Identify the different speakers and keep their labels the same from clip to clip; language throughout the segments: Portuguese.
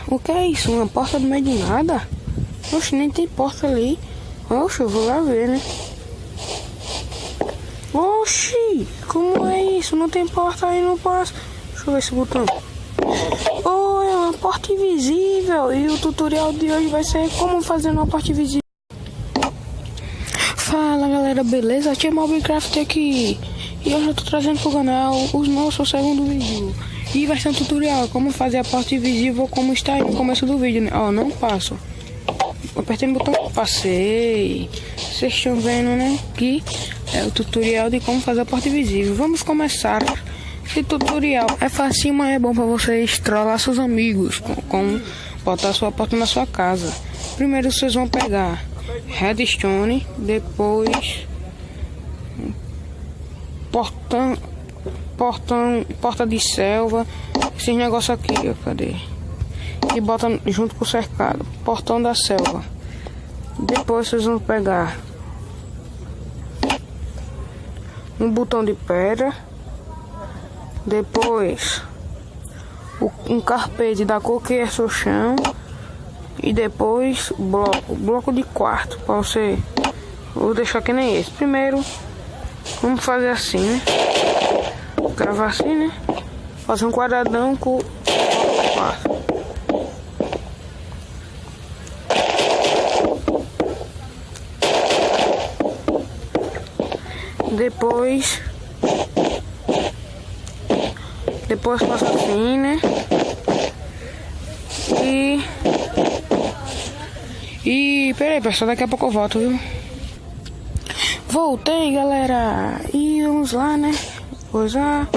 Speaker 1: O que é isso? Uma porta no meio de nada? Oxe, nem tem porta ali. Oxe, eu vou lá ver, né? Oxi, como é isso? Não tem porta aí, não passa. Deixa eu ver esse botão. Oh, é uma porta invisível. E o tutorial de hoje vai ser como fazer uma porta invisível. Fala galera, beleza? Aqui é Mobcraft aqui. E hoje eu tô trazendo pro canal o nosso segundo vídeo. E vai ser um tutorial como fazer a porta invisível como está aí no começo do vídeo, né? Ó, não passo. Apertei no botão, passei. Vocês estão vendo, né? Que é o tutorial de como fazer a porta invisível. Vamos começar. Esse tutorial é facinho, mas é bom para vocês trollar seus amigos com botar sua porta na sua casa. Primeiro vocês vão pegar redstone, depois porta de selva, esses negócios aqui, ó, cadê? E bota junto com o cercado, portão da selva. Depois vocês vão pegar um botão de pedra, depois um carpete da cor que é seu chão, e depois bloco de quarto para você. Vou deixar que nem esse. Primeiro vamos fazer assim, né? Gravar assim, né? Fazer um quadradão com o quarto. Depois passa assim, né? E peraí, pessoal, daqui a pouco eu volto, viu? Voltei, galera. E vamos lá, né? Coisar.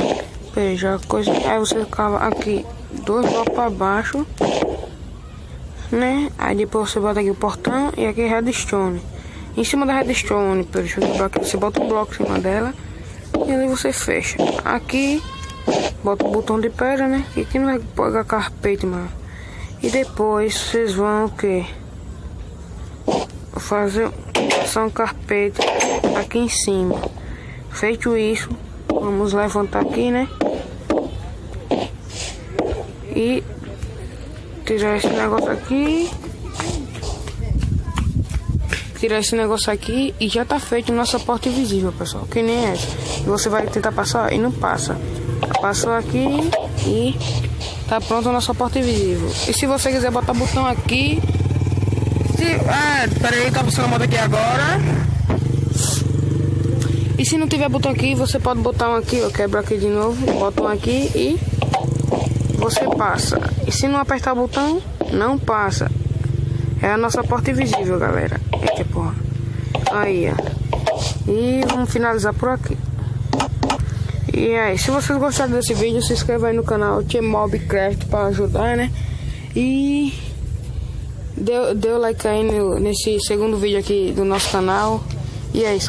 Speaker 1: Veja, coisa. Aí você cava aqui 2 blocos para baixo, né? Aí depois você bota aqui o portão e aqui redstone. Em cima da redstone, deixa eu quebrar aqui, você bota um bloco em cima dela e ali você fecha. Aqui bota o botão de pedra, né? E aqui não vai pegar carpete, mano. E depois vocês vão o que? Fazer um carpete aqui em cima. Feito isso, vamos levantar aqui, né? E tirar esse negócio aqui. Tirar esse negócio aqui e já tá feito nossa porta invisível, pessoal. Que nem essa. E você vai tentar passar e não passa. Passou aqui e tá pronta a nossa porta invisível. E se você quiser botar botão aqui. Peraí, tá passando a moto aqui agora. E se não tiver botão aqui, você pode botar um aqui, ó. Quebra aqui de novo, bota um aqui e você passa. E se não apertar o botão, não passa. É a nossa porta invisível, galera. Eita porra. Aí, ó. E vamos finalizar por aqui. E aí, se vocês gostaram desse vídeo, se inscreva aí no canal Mobcraft para ajudar, né? E dê like aí nesse segundo vídeo aqui do nosso canal. E é isso.